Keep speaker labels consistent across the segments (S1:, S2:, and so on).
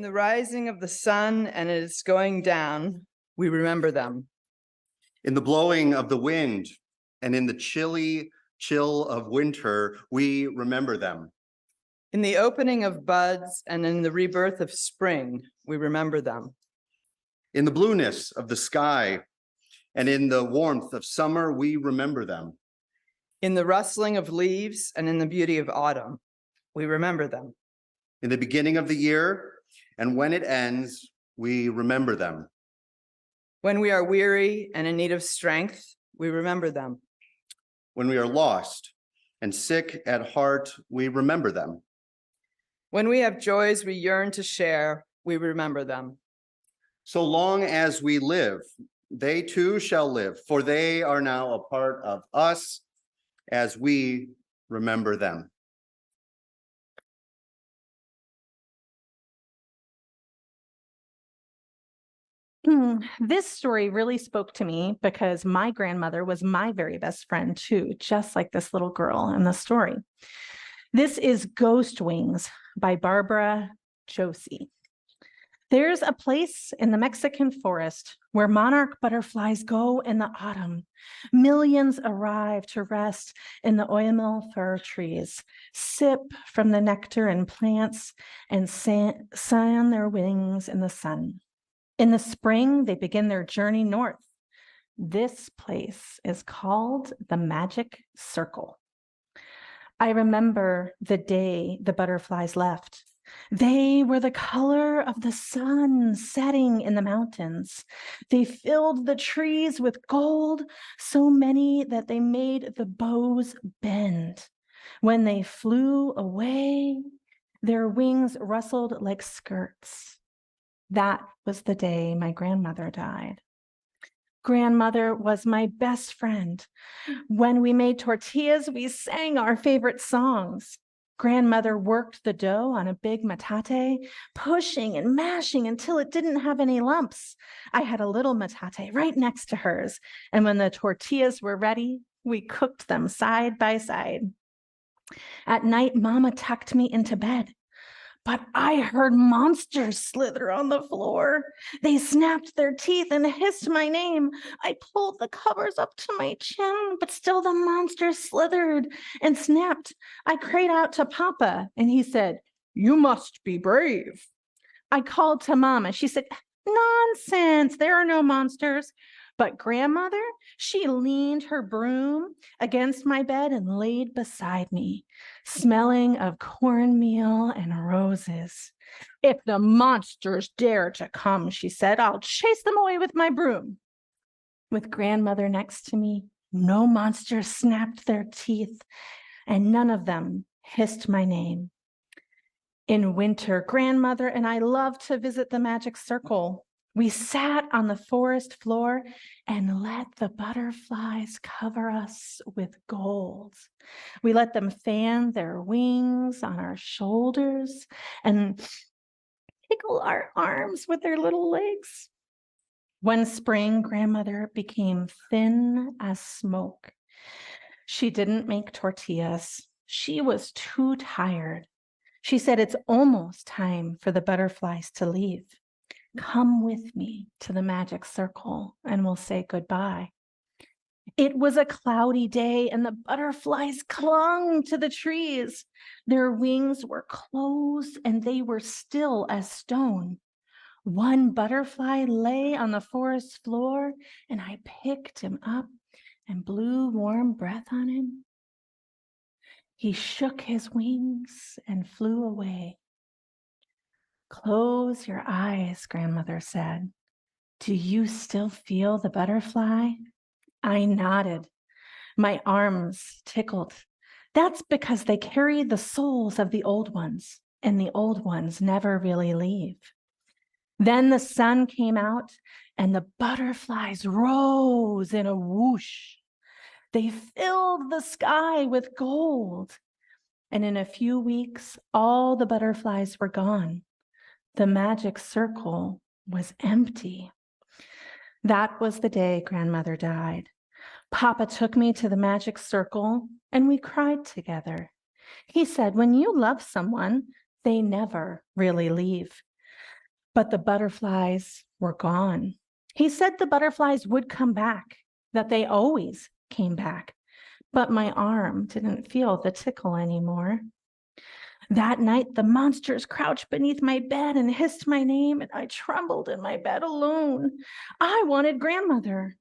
S1: In the rising of the sun and its going down, we remember them.
S2: In the blowing of the wind and in the chilly chill of winter, we remember them.
S1: In the opening of buds and in the rebirth of spring, we remember them.
S2: In the blueness of the sky and in the warmth of summer, we remember them.
S1: In the rustling of leaves and in the beauty of autumn, we remember them.
S2: In the beginning of the year and when it ends, we remember them.
S1: When we are weary and in need of strength, we remember them.
S2: When we are lost and sick at heart, we remember them.
S1: When we have joys we yearn to share, we remember them.
S2: So long as we live, they too shall live, for they are now a part of us as we remember them.
S3: This story really spoke to me because my grandmother was my very best friend too, just like this little girl in the story. This is Ghost Wings by Barbara Josie. There's a place in the Mexican forest where monarch butterflies go in the autumn. Millions arrive to rest in the oyamel fir trees, sip from the nectar in plants, and sun their wings in the sun. In the spring, they begin their journey north. This place is called the Magic Circle. I remember the day the butterflies left. They were the color of the sun setting in the mountains. They filled the trees with gold, so many that they made the boughs bend. When they flew away, their wings rustled like skirts. That was the day my grandmother died. Grandmother was my best friend. When we made tortillas, we sang our favorite songs. Grandmother worked the dough on a big metate, pushing and mashing until it didn't have any lumps. I had a little metate right next to hers, and when the tortillas were ready, we cooked them side by side. At night, Mama tucked me into bed. But I heard monsters slither on the floor. They snapped their teeth and hissed my name. I pulled the covers up to my chin, but still the monsters slithered and snapped. I cried out to Papa, and he said, "You must be brave." I called to Mama. She said, "Nonsense, there are no monsters." But grandmother, she leaned her broom against my bed and laid beside me, smelling of cornmeal and roses. "If the monsters dare to come," she said, "I'll chase them away with my broom." With grandmother next to me, no monsters snapped their teeth, and none of them hissed my name. In winter, grandmother and I loved to visit the Magic Circle. We sat on the forest floor and let the butterflies cover us with gold. We let them fan their wings on our shoulders and tickle our arms with their little legs. One spring, grandmother became thin as smoke. She didn't make tortillas. She was too tired. She said, "It's almost time for the butterflies to leave. Come with me to the Magic Circle and we'll say goodbye." It was a cloudy day and the butterflies clung to the trees. Their wings were closed and they were still as stone. One butterfly lay on the forest floor and I picked him up and blew warm breath on him. He shook his wings and flew away. "Close your eyes," grandmother said. "Do you still feel the butterfly?" I nodded. My arms tickled. That's because they carry the souls of the old ones, and the old ones never really leave. Then the sun came out, and the butterflies rose in a whoosh. They filled the sky with gold. And in a few weeks, all the butterflies were gone. The Magic Circle was empty. That was the day grandmother died. Papa took me to the Magic Circle and we cried together. He said, "When you love someone, they never really leave." But the butterflies were gone. He said the butterflies would come back, that they always came back. But my arm didn't feel the tickle anymore. That night, the monsters crouched beneath my bed and hissed my name, and I trembled in my bed alone. I wanted grandmother.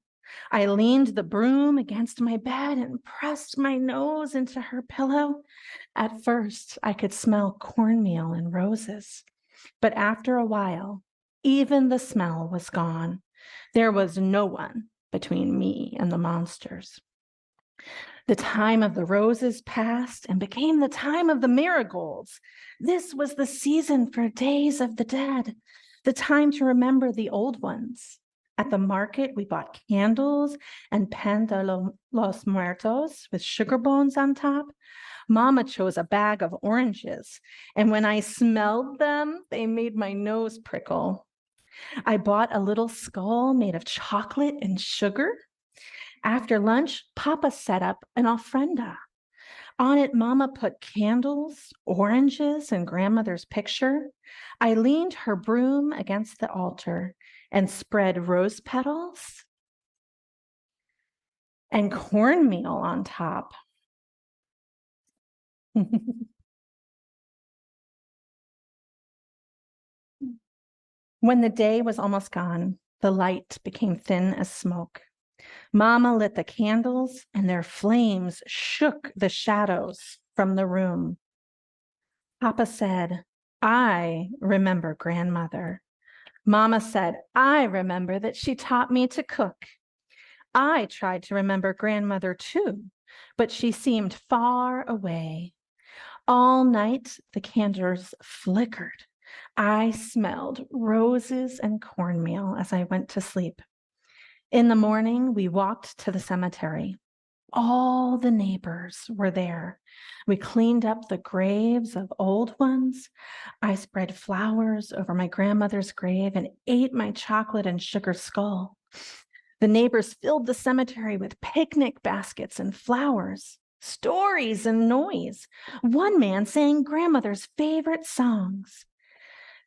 S3: I leaned the broom against my bed and pressed my nose into her pillow. At first, I could smell cornmeal and roses, but after a while, even the smell was gone. There was no one between me and the monsters. The time of the roses passed and became the time of the marigolds. This was the season for Days of the Dead, the time to remember the old ones. At the market, we bought candles and pan de los muertos with sugar bones on top. Mama chose a bag of oranges, and when I smelled them, they made my nose prickle. I bought a little skull made of chocolate and sugar. After lunch, Papa set up an ofrenda. On it, Mama put candles, oranges, and grandmother's picture. I leaned her broom against the altar and spread rose petals and cornmeal on top. When the day was almost gone, the light became thin as smoke. Mama lit the candles, and their flames shook the shadows from the room. Papa said, I remember grandmother. Mama said, I remember that she taught me to cook. I tried to remember grandmother too, but she seemed far away. All night, the candles flickered. I smelled roses and cornmeal as I went to sleep. In the morning, we walked to the cemetery. All the neighbors were there. We cleaned up the graves of old ones. I spread flowers over my grandmother's grave and ate my chocolate and sugar skull. The neighbors filled the cemetery with picnic baskets and flowers, stories and noise. One man sang grandmother's favorite songs.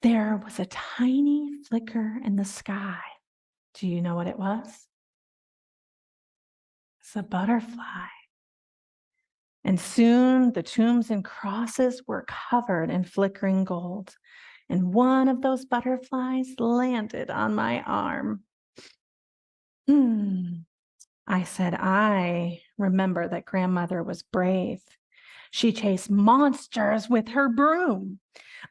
S3: There was a tiny flicker in the sky. Do you know what it was? It's a butterfly. And soon the tombs and crosses were covered in flickering gold. And one of those butterflies landed on my arm. I said, I remember that grandmother was brave. She chased monsters with her broom.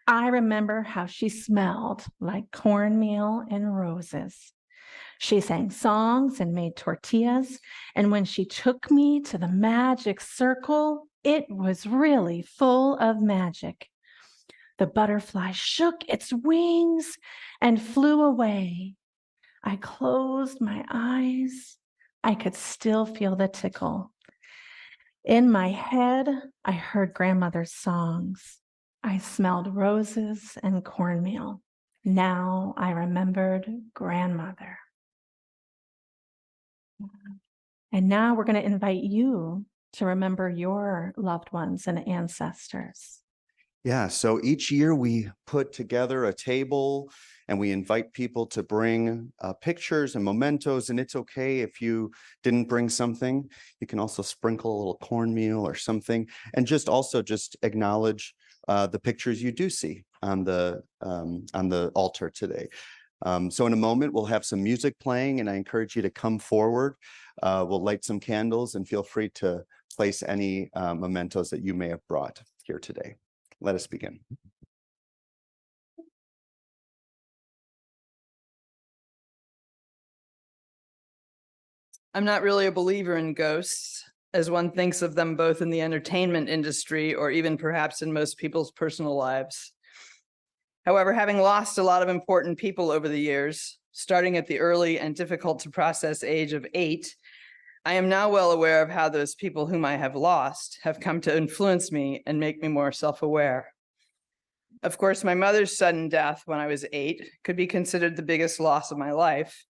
S3: I remember how she smelled like cornmeal and roses. She sang songs and made tortillas. And when she took me to the magic circle, it was really full of magic. The butterfly shook its wings and flew away. I closed my eyes. I could still feel the tickle. In my head, I heard grandmother's songs. I smelled roses and cornmeal. Now I remembered grandmother. And now we're going to invite you to remember your loved ones and ancestors.
S2: Yeah, so each year we put together a table and we invite people to bring pictures and mementos, and it's okay if you didn't bring something. You can also sprinkle a little cornmeal or something, and just acknowledge the pictures you do see on the altar today. So in a moment, we'll have some music playing, and I encourage you to come forward. We'll light some candles, and feel free to place any mementos that you may have brought here today. Let us begin.
S1: I'm not really a believer in ghosts, as one thinks of them both in the entertainment industry or even perhaps in most people's personal lives. However, having lost a lot of important people over the years, starting at the early and difficult to process age of 8, I am now well aware of how those people whom I have lost have come to influence me and make me more self-aware. Of course, my mother's sudden death when I was 8 could be considered the biggest loss of my life.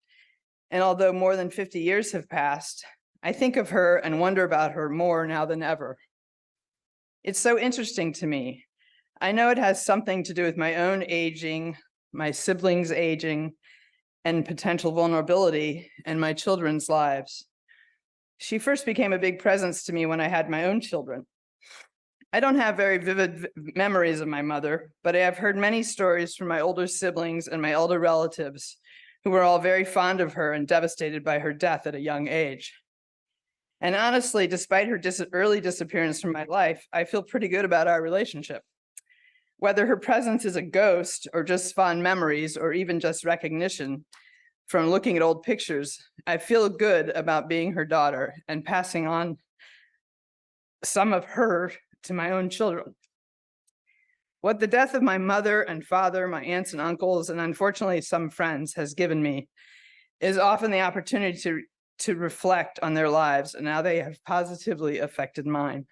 S1: And although more than 50 years have passed, I think of her and wonder about her more now than ever. It's so interesting to me. I know it has something to do with my own aging, my siblings aging, and potential vulnerability in my children's lives. She first became a big presence to me when I had my own children. I don't have very vivid memories of my mother, but I have heard many stories from my older siblings and my elder relatives who were all very fond of her and devastated by her death at a young age. And honestly, despite her early disappearance from my life, I feel pretty good about our relationship. Whether her presence is a ghost or just fond memories or even just recognition from looking at old pictures, I feel good about being her daughter and passing on some of her to my own children. What the death of my mother and father, my aunts and uncles, and unfortunately some friends has given me is often the opportunity to reflect on their lives and how they have positively affected mine.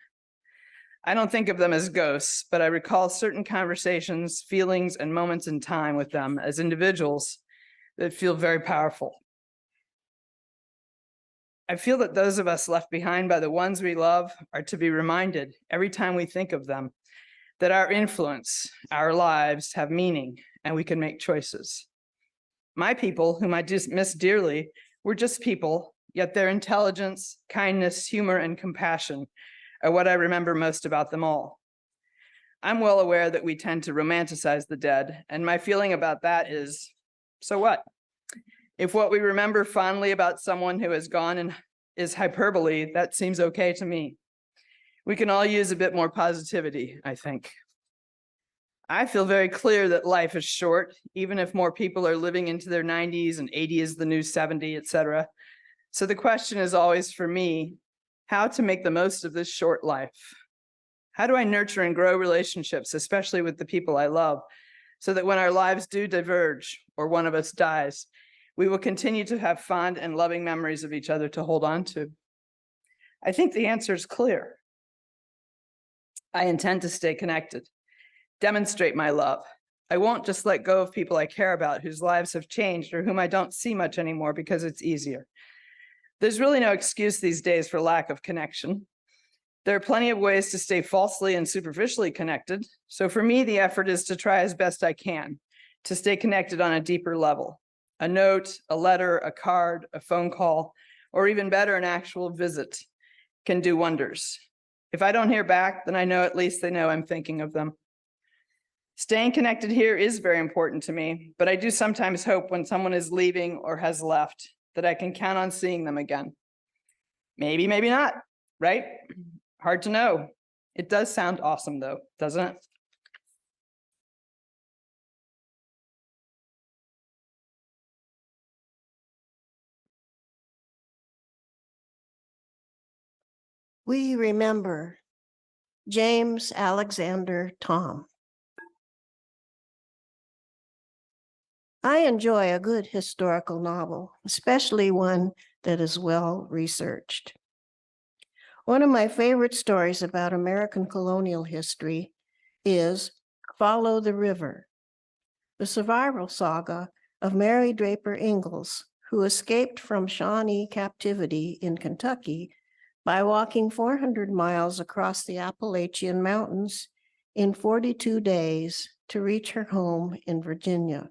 S1: I don't think of them as ghosts, but I recall certain conversations, feelings, and moments in time with them as individuals that feel very powerful. I feel that those of us left behind by the ones we love are to be reminded every time we think of them that our influence, our lives have meaning, and we can make choices. My people, whom I miss dearly, were just people, yet their intelligence, kindness, humor, and compassion are what I remember most about them all. I'm well aware that we tend to romanticize the dead, and my feeling about that is, so what? If what we remember fondly about someone who has gone and is hyperbole, that seems okay to me. We can all use a bit more positivity, I think. I feel very clear that life is short, even if more people are living into their 90s and 80 is the new 70, etc. So the question is always for me, how to make the most of this short life? How do I nurture and grow relationships, especially with the people I love, so that when our lives do diverge or one of us dies, we will continue to have fond and loving memories of each other to hold on to? I think the answer is clear. I intend to stay connected, demonstrate my love. I won't just let go of people I care about whose lives have changed or whom I don't see much anymore because it's easier. There's really no excuse these days for lack of connection. There are plenty of ways to stay falsely and superficially connected. So for me, the effort is to try as best I can to stay connected on a deeper level. A note, a letter, a card, a phone call, or even better, an actual visit can do wonders. If I don't hear back, then I know at least they know I'm thinking of them. Staying connected here is very important to me, but I do sometimes hope when someone is leaving or has left that I can count on seeing them again. Maybe, maybe not, right? Hard to know. It does sound awesome though, doesn't it?
S4: We remember James Alexander Thom. I enjoy a good historical novel, especially one that is well researched. One of my favorite stories about American colonial history is Follow the River, the survival saga of Mary Draper Ingalls, who escaped from Shawnee captivity in Kentucky by walking 400 miles across the Appalachian Mountains in 42 days to reach her home in Virginia.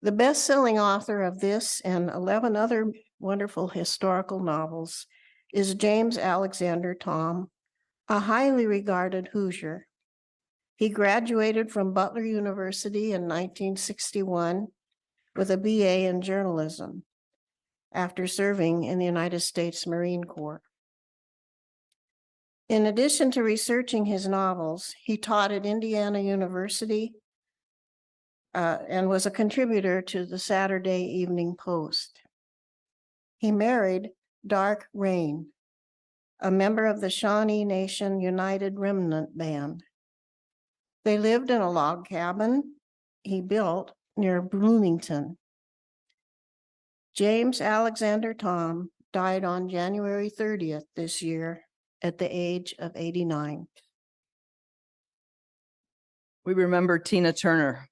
S4: The best-selling author of this and 11 other wonderful historical novels is James Alexander Thom, a highly regarded Hoosier. He graduated from Butler University in 1961 with a BA in journalism after serving in the United States Marine Corps. In addition to researching his novels, he taught at Indiana University and was a contributor to the Saturday Evening Post. He married Dark Rain, a member of the Shawnee Nation United Remnant Band. They lived in a log cabin he built near Bloomington. James Alexander Thom died on January 30th this year at the age of 89.
S1: We remember Tina Turner.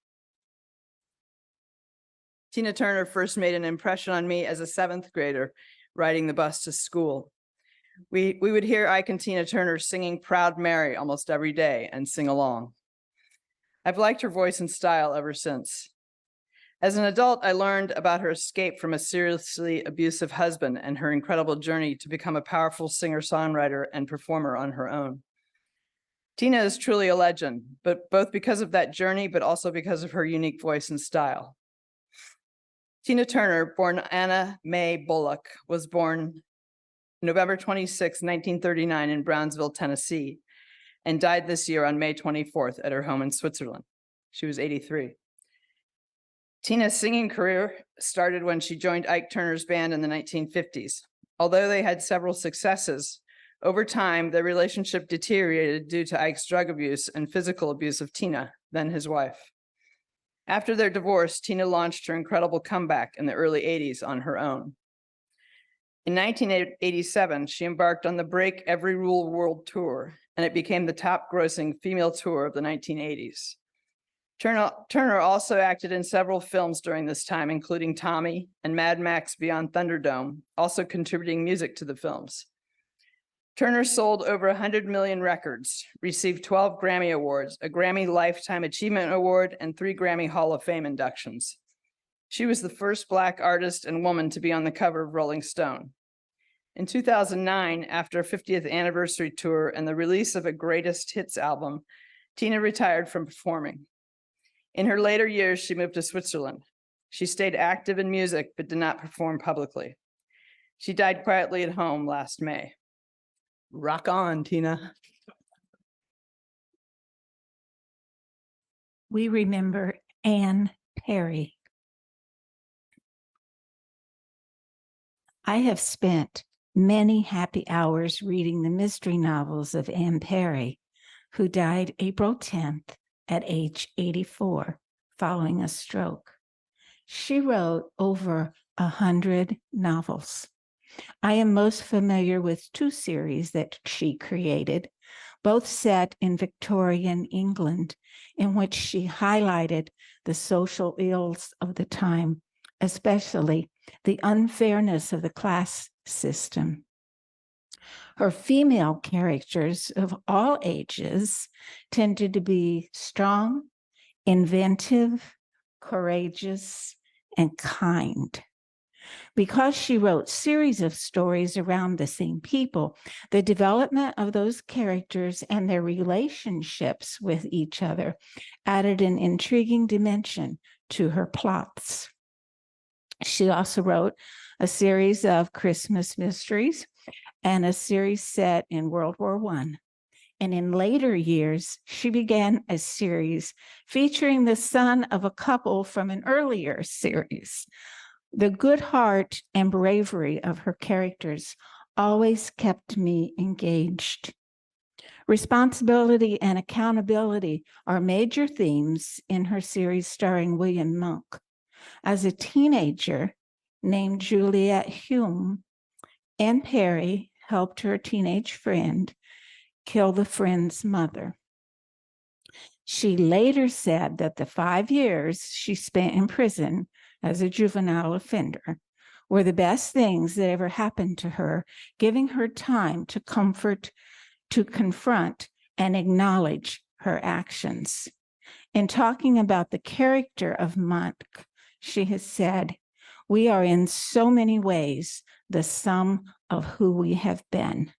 S1: Tina Turner first made an impression on me as a 7th grader riding the bus to school. We would hear Ike and Tina Turner singing Proud Mary almost every day and sing along. I've liked her voice and style ever since. As an adult, I learned about her escape from a seriously abusive husband and her incredible journey to become a powerful singer-songwriter and performer on her own. Tina is truly a legend, but both because of that journey, but also because of her unique voice and style. Tina Turner, born Anna Mae Bullock, was born November 26, 1939 in Brownsville, Tennessee, and died this year on May 24th at her home in Switzerland. She was 83. Tina's singing career started when she joined Ike Turner's band in the 1950s. Although they had several successes, over time, their relationship deteriorated due to Ike's drug abuse and physical abuse of Tina, then his wife. After their divorce, Tina launched her incredible comeback in the early 80s on her own. In 1987, she embarked on the Break Every Rule World Tour, and it became the top grossing female tour of the 1980s. Turner also acted in several films during this time, including Tommy and Mad Max Beyond Thunderdome, also contributing music to the films. Turner sold over 100 million records, received 12 Grammy Awards, a Grammy Lifetime Achievement Award, and 3 Grammy Hall of Fame inductions. She was the first Black artist and woman to be on the cover of Rolling Stone. In 2009, after a 50th anniversary tour and the release of a greatest hits album, Tina retired from performing. In her later years, she moved to Switzerland. She stayed active in music, but did not perform publicly. She died quietly at home last May. Rock on, Tina.
S5: We remember Anne Perry. I have spent many happy hours reading the mystery novels of Anne Perry, who died April 10th at age 84 following a stroke. She wrote over 100 novels. I am most familiar with 2 series that she created, both set in Victorian England, in which she highlighted the social ills of the time, especially the unfairness of the class system. Her female characters of all ages tended to be strong, inventive, courageous, and kind. Because she wrote series of stories around the same people, the development of those characters and their relationships with each other added an intriguing dimension to her plots. She also wrote a series of Christmas mysteries and a series set in World War I. And in later years, she began a series featuring the son of a couple from an earlier series. The good heart and bravery of her characters always kept me engaged. Responsibility and accountability are major themes in her series starring William Monk. As a teenager named Juliet Hume, Anne Perry helped her teenage friend kill the friend's mother. She later said that the 5 years she spent in prison as a juvenile offender were the best things that ever happened to her, giving her time to confront, and acknowledge her actions. In talking about the character of Monk, she has said, "We are in so many ways the sum of who we have been."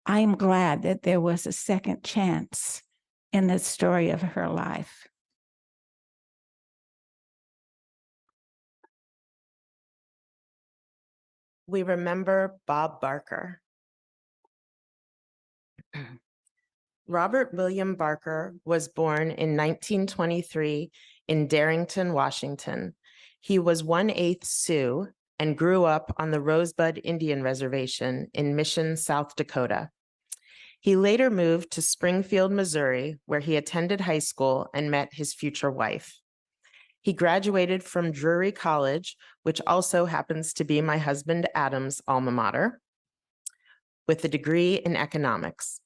S5: I am glad that there was a second chance in the story of her life.
S6: We remember Bob Barker. Robert William Barker was born in 1923 in Darrington, Washington. He was 1/8 Sioux and grew up on the Rosebud Indian Reservation in Mission, South Dakota. He later moved to Springfield, Missouri, where he attended high school and met his future wife. He graduated from Drury College, which also happens to be my husband Adam's alma mater, with a degree in economics.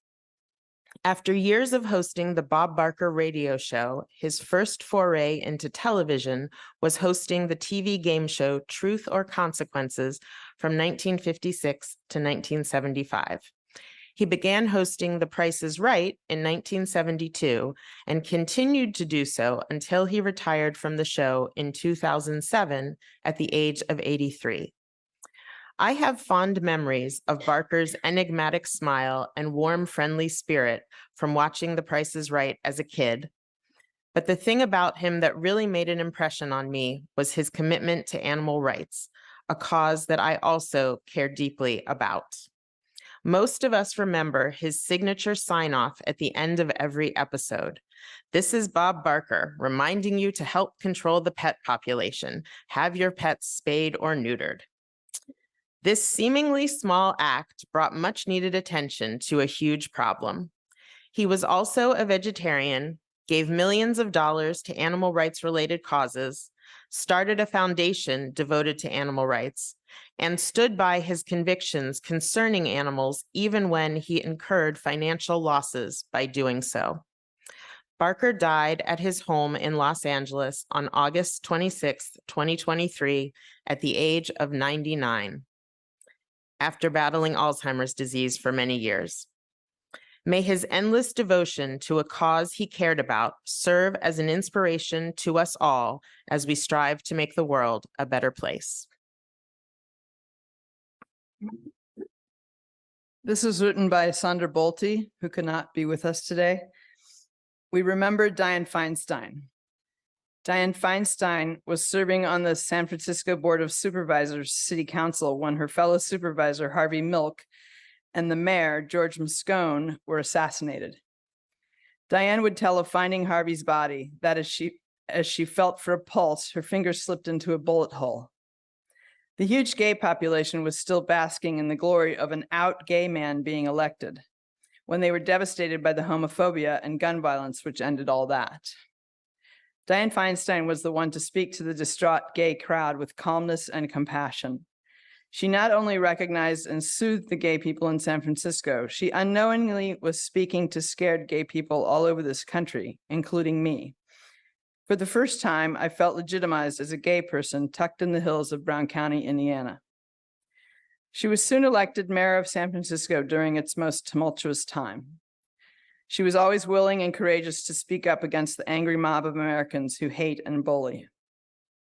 S6: After years of hosting the Bob Barker radio show, his first foray into television was hosting the TV game show Truth or Consequences from 1956 to 1975. He began hosting The Price is Right in 1972 and continued to do so until he retired from the show in 2007 at the age of 83. I have fond memories of Barker's enigmatic smile and warm, friendly spirit from watching The Price is Right as a kid. But the thing about him that really made an impression on me was his commitment to animal rights, a cause that I also care deeply about. Most of us remember his signature sign-off at the end of every episode. This is Bob Barker reminding you to help control the pet population. Have your pets spayed or neutered. This seemingly small act brought much needed attention to a huge problem. He was also a vegetarian, gave millions of dollars to animal rights related causes, started a foundation devoted to animal rights, and stood by his convictions concerning animals even when he incurred financial losses by doing so. Barker died at his home in Los Angeles on August 26, 2023, at the age of 99, after battling Alzheimer's disease for many years. May his endless devotion to a cause he cared about serve as an inspiration to us all as we strive to make the world a better place.
S1: This was written by Sandra Bolte, who could not be with us today. We remember Dianne Feinstein. Dianne Feinstein was serving on the San Francisco Board of Supervisors City Council when her fellow supervisor, Harvey Milk, and the mayor, George Moscone, were assassinated. Dianne would tell of finding Harvey's body, that as she felt for a pulse, her finger slipped into a bullet hole. The huge gay population was still basking in the glory of an out gay man being elected, when they were devastated by the homophobia and gun violence which ended all that. Dianne Feinstein was the one to speak to the distraught gay crowd with calmness and compassion. She not only recognized and soothed the gay people in San Francisco, she unknowingly was speaking to scared gay people all over this country, including me. For the first time, I felt legitimized as a gay person tucked in the hills of Brown County, Indiana. She was soon elected mayor of San Francisco during its most tumultuous time. She was always willing and courageous to speak up against the angry mob of Americans who hate and bully.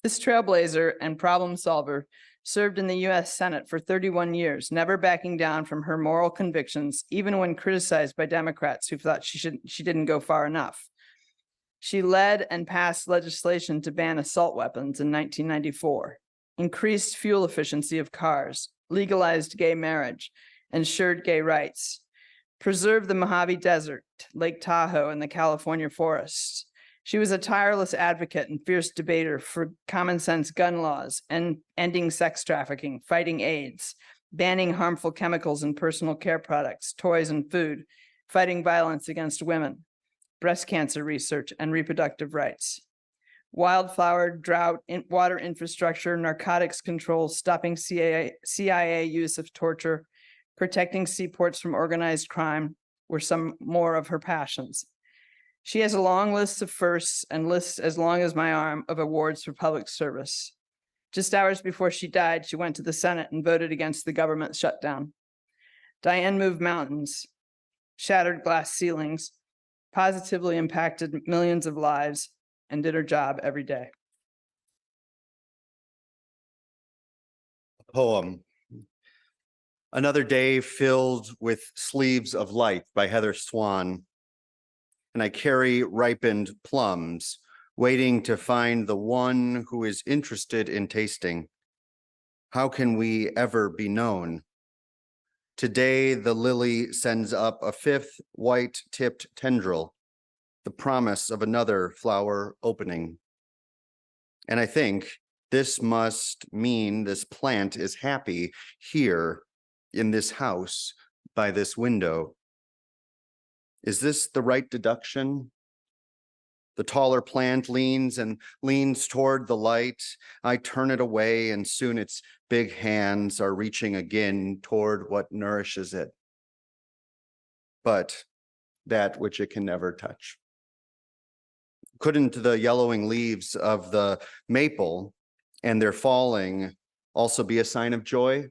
S1: This trailblazer and problem solver served in the U.S. Senate for 31 years, never backing down from her moral convictions, even when criticized by Democrats who thought she didn't go far enough. She led and passed legislation to ban assault weapons in 1994, increased fuel efficiency of cars, legalized gay marriage, ensured gay rights, preserved the Mojave Desert, Lake Tahoe, and the California forests. She was a tireless advocate and fierce debater for common sense gun laws and ending sex trafficking, fighting AIDS, banning harmful chemicals in personal care products, toys, and food, fighting violence against women, breast cancer research, and reproductive rights. Wildflower, drought, water infrastructure, narcotics control, stopping CIA use of torture, protecting seaports from organized crime were some more of her passions. She has a long list of firsts and lists as long as my arm of awards for public service. Just hours before she died, she went to the Senate and voted against the government shutdown. Dianne moved mountains, shattered glass ceilings, positively impacted millions of lives, and did her job every day.
S2: Poem. Another Day Filled with Sleeves of Light by Heather Swan. And I carry ripened plums, waiting to find the one who is interested in tasting. How can we ever be known? Today, the lily sends up a fifth white-tipped tendril, the promise of another flower opening. And I think this must mean this plant is happy here in this house by this window. Is this the right deduction? The taller plant leans toward the light. I turn it away, and soon its big hands are reaching again toward what nourishes it, but that which it can never touch. Couldn't the yellowing leaves of the maple and their falling also be a sign of joy?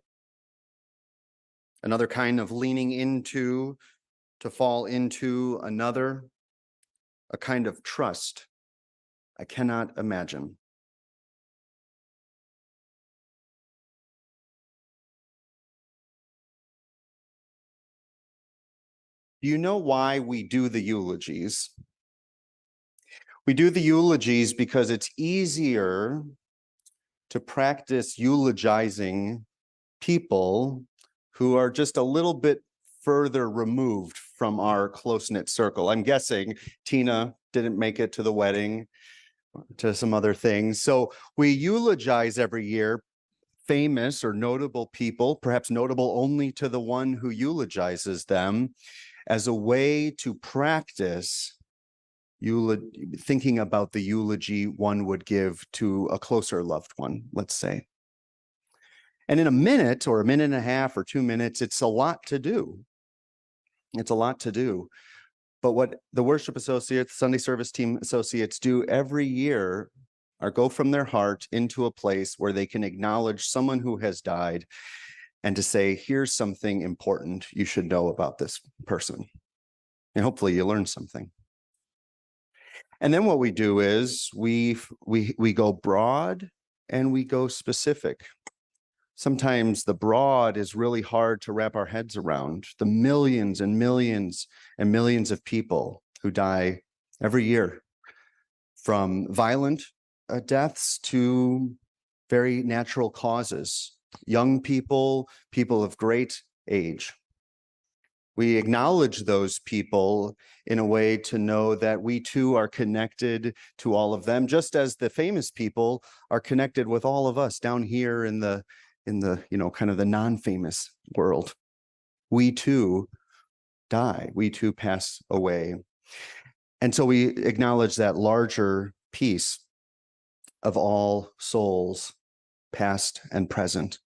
S2: another kind of leaning into, to fall into another, a kind of trust I cannot imagine. Do you know why we do the eulogies? We do the eulogies because it's easier to practice eulogizing people who are just a little bit further removed from our close-knit circle. I'm guessing Tina didn't make it to the wedding, to some other things. So we eulogize every year famous or notable people, perhaps notable only to the one who eulogizes them, as a way to practice thinking about the eulogy one would give to a closer loved one, let's say. And in a minute or a minute and a half or 2 minutes, it's a lot to do. It's a lot to do. But what the worship associates, Sunday service team associates do every year are go from their heart into a place where they can acknowledge someone who has died and to say, here's something important you should know about this person. And hopefully you learn something. And then what we do is we go broad and we go specific. Sometimes the broad is really hard to wrap our heads around. The millions and millions and millions of people who die every year, from violent deaths to very natural causes. Young people, people of great age. We acknowledge those people in a way to know that we too are connected to all of them, just as the famous people are connected with all of us down here in the kind of the non-famous world. We too die, we too pass away. And so we acknowledge that larger piece of all souls, past and present.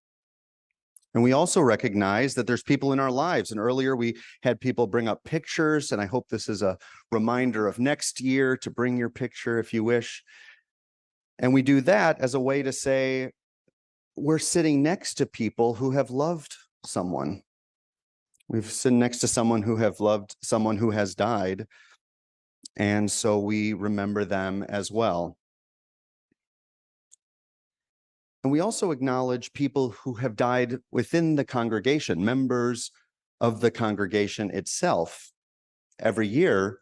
S2: And we also recognize that there's people in our lives. And earlier we had people bring up pictures, and I hope this is a reminder of next year to bring your picture if you wish. And we do that as a way to say, we're sitting next to people who have loved someone. We've sitting next to someone who have loved someone who has died. And so we remember them as well. And we also acknowledge people who have died within the congregation, members of the congregation itself. Every year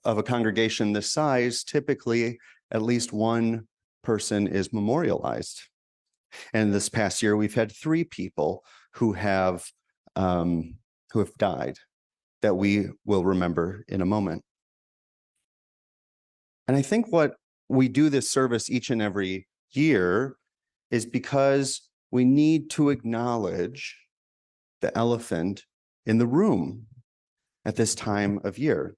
S2: of a congregation this size, typically at least one person is memorialized. And this past year, we've had 3 people who have died that we will remember in a moment. And I think what we do this service each and every year is because we need to acknowledge the elephant in the room at this time of year.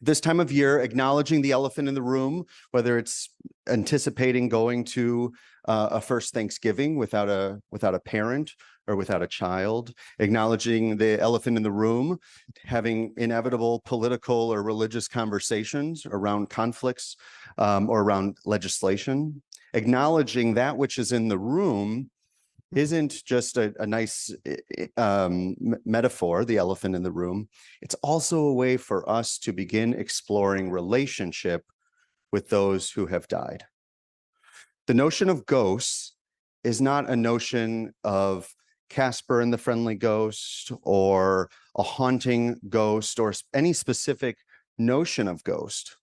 S2: This time of year, acknowledging the elephant in the room, whether it's anticipating going to a first Thanksgiving without a parent or without a child, acknowledging the elephant in the room, having inevitable political or religious conversations around conflicts or around legislation, acknowledging that which is in the room isn't just a nice metaphor, the elephant in the room. It's also a way for us to begin exploring relationship with those who have died. The notion of ghosts is not a notion of Casper and the Friendly Ghost or a haunting ghost or any specific notion of ghost.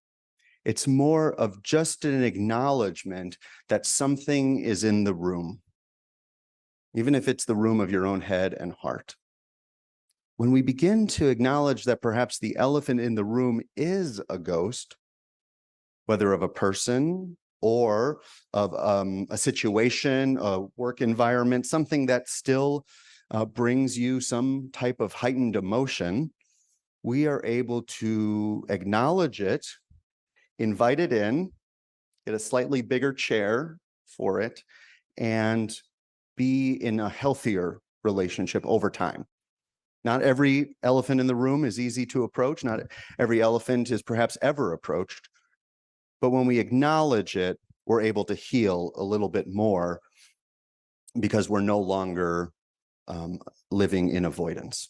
S2: It's more of just an acknowledgement that something is in the room, even if it's the room of your own head and heart. When we begin to acknowledge that perhaps the elephant in the room is a ghost, whether of a person or of a situation, a work environment, something that still brings you some type of heightened emotion, we are able to acknowledge it, invite it in, get a slightly bigger chair for it, and be in a healthier relationship over time. Not every elephant in the room is easy to approach. Not every elephant is perhaps ever approached. But when we acknowledge it, we're able to heal a little bit more because we're no longer living in avoidance.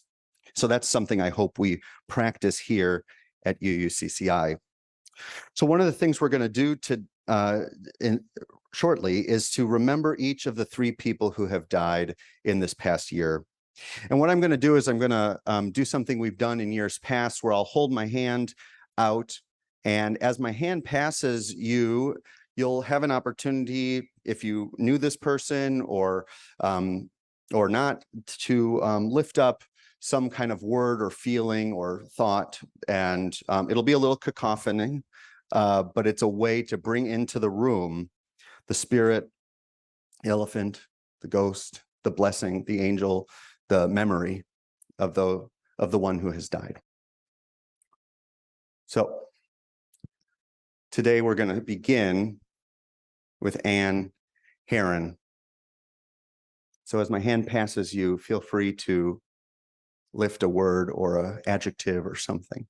S2: So that's something I hope we practice here at UUCCI. So one of the things we're going to do shortly is to remember each of the 3 people who have died in this past year. And what I'm going to do is I'm going to do something we've done in years past, where I'll hold my hand out, and as my hand passes you, you'll have an opportunity, if you knew this person or not, to lift up some kind of word or feeling or thought. And it'll be a little cacophony, but it's a way to bring into the room the spirit, the elephant, the ghost, the blessing, the angel, the memory of the one who has died. So today we're going to begin with Anne Heron. So as my hand passes you, feel free to lift a word or an adjective or something.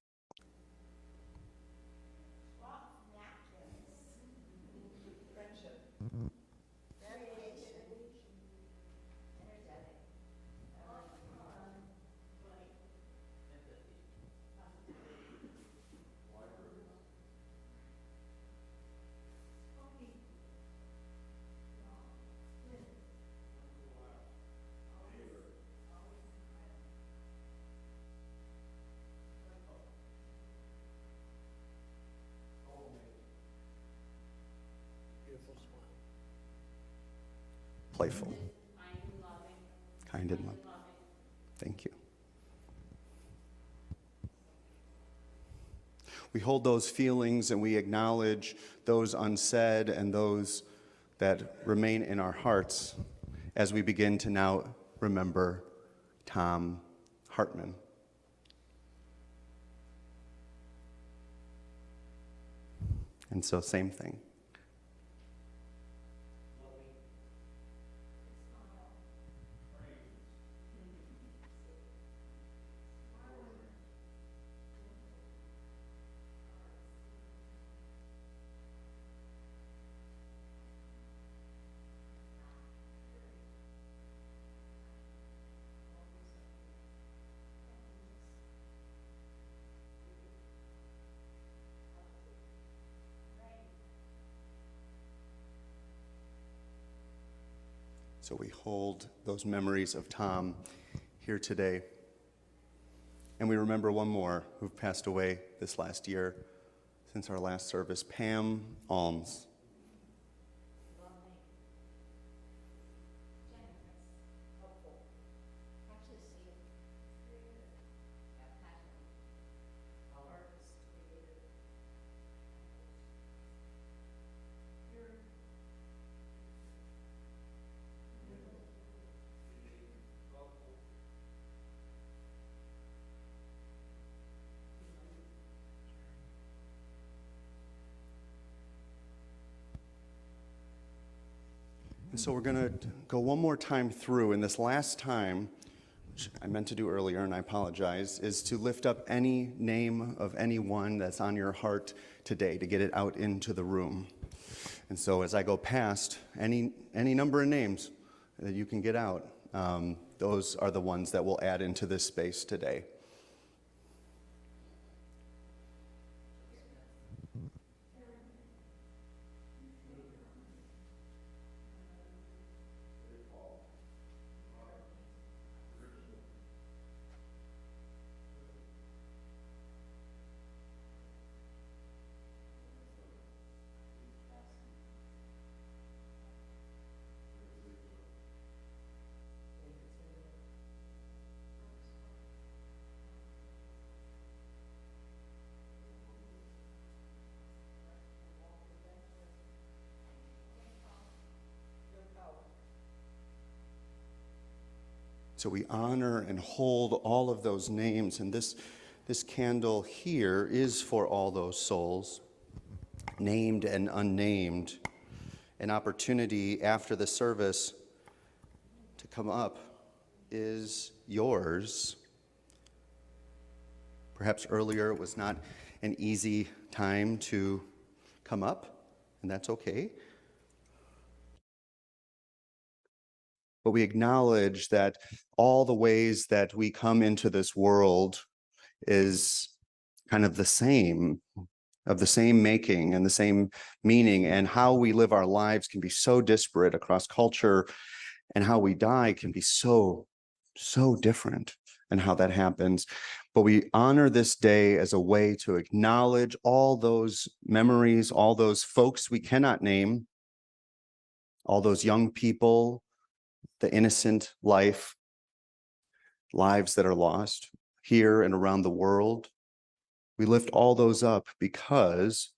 S2: Playful. Kind and loving. Thank you. We hold those feelings and we acknowledge those unsaid and those that remain in our hearts as we begin to now remember Tom Hartman. And so same thing. So we hold those memories of Tom here today. And we remember one more who passed away this last year since our last service, Pam Alms. And so we're going to go one more time through, and this last time, which I meant to do earlier, and I apologize, is to lift up any name of anyone that's on your heart today, to get it out into the room. And so as I go past any number of names that you can get out, those are the ones that we'll add into this space today. So we honor and hold all of those names, and this candle here is for all those souls, named and unnamed. An opportunity after the service to come up is yours. Perhaps earlier it was not an easy time to come up, and that's okay. but we acknowledge that all the ways that we come into this world is kind of the same, of the same making and the same meaning, and how we live our lives can be so disparate across culture, and how we die can be so different, and how that happens. But we honor this day as a way to acknowledge all those memories, all those folks we cannot name, all those young people, the innocent lives that are lost here and around the world. We lift all those up because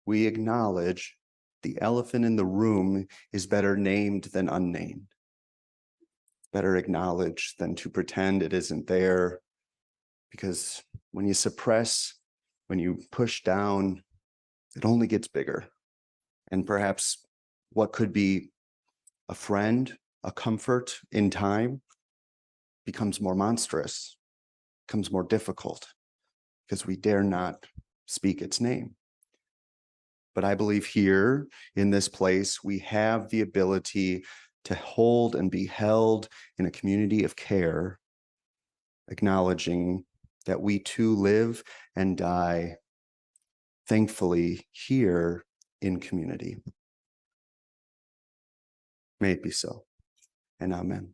S2: we acknowledge the elephant in the room is better named than unnamed. Better acknowledged than to pretend it isn't there. Because when you suppress, when you push down, it only gets bigger. And perhaps what could be a friend, a comfort in time, becomes more monstrous, becomes more difficult, because we dare not speak its name. But I believe here in this place, we have the ability to hold and be held in a community of care, acknowledging that we too live and die, thankfully, here in community. May it be so, and amen.